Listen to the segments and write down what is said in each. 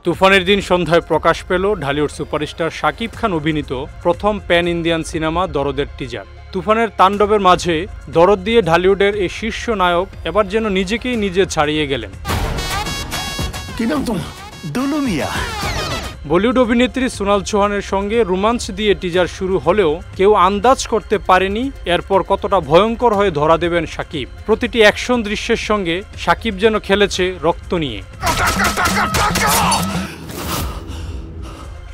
তুফানের দিন সন্ধ্যায় প্রকাশ পেল ঢালিউড সুপারস্টার শাকিব খান অভিনীত প্রথম প্যান ইন্ডিয়ান সিনেমা দরদের টিজার। তুফানের তাণ্ডবের মাঝে দরদ দিয়ে ঢালিউডের এই শীর্ষ নায়ক এবার যেন নিজেকেই নিজে ছাড়িয়ে গেলেন। কি নাম তোমার? দুলু মিয়া। বলিউড অভিনেত্রী সোনাল চৌহানের সঙ্গে রোমান্স দিয়ে টিজার শুরু হলেও কেউ আন্দাজ করতে পারেনি এরপর কতটা ভয়ঙ্কর হয়ে ধরা দেবেন শাকিব। প্রতিটি অ্যাকশন দৃশ্যের সঙ্গে শাকিব যেন খেলেছে রক্ত নিয়ে।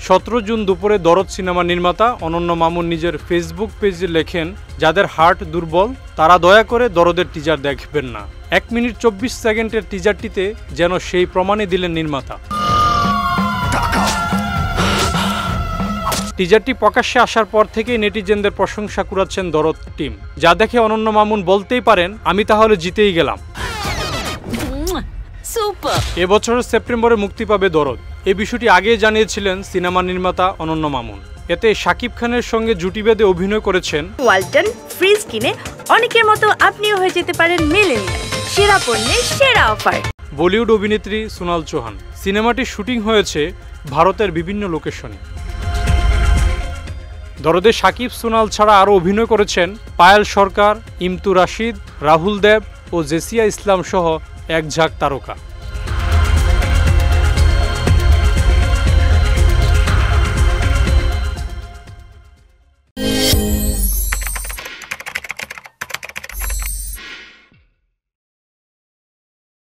17 জুন দুপুরে দরদ সিনেমা নির্মাতা অনন্য মামুন নিজের ফেসবুক পেজে লেখেন, যাদের হার্ট দুর্বল তারা দয়া করে দরদের টিজার দেখবেন না। 1 মিনিট 24 সেকেন্ডের টিজারটিতে যেন সেই প্রমাণই দিলেন নির্মাতা। টিজারটি প্রকাশ্যে আসার পর থেকেই নেটিজেনদের প্রশংসা কুড়াচ্ছেন দরদ টিম, যা দেখে অনন্য মামুন বলতেই পারেন, আমি তাহলে জিতেই গেলাম। এবছরের সেপ্টেম্বরে মুক্তি পাবে দরদ, এই বিষয়টি আগেই জানিয়েছিলেন সিনেমা নির্মাতা অনন্য মামুন। এতে শাকিব খানের সঙ্গে জুটি বেঁধে অভিনয় করেছেন ওয়ালটন ফ্রিজ কিনে অনেকের মতো আপনিও হয়ে যেতে পারেন মিলেনিয়াল, সেরা পণ্যের সেরা অফার। বলিউড অভিনেত্রী সোনাল চৌহান। সিনেমাটির শুটিং হয়েছে ভারতের বিভিন্ন লোকেশনে। দরদে শাকিব সোনাল ছাড়া আরও অভিনয় করেছেন পায়েল সরকার, ইমতু রাশিদ, রাহুল দেব ও জেসিয়া ইসলাম সহ এক ঝাঁক তারকা।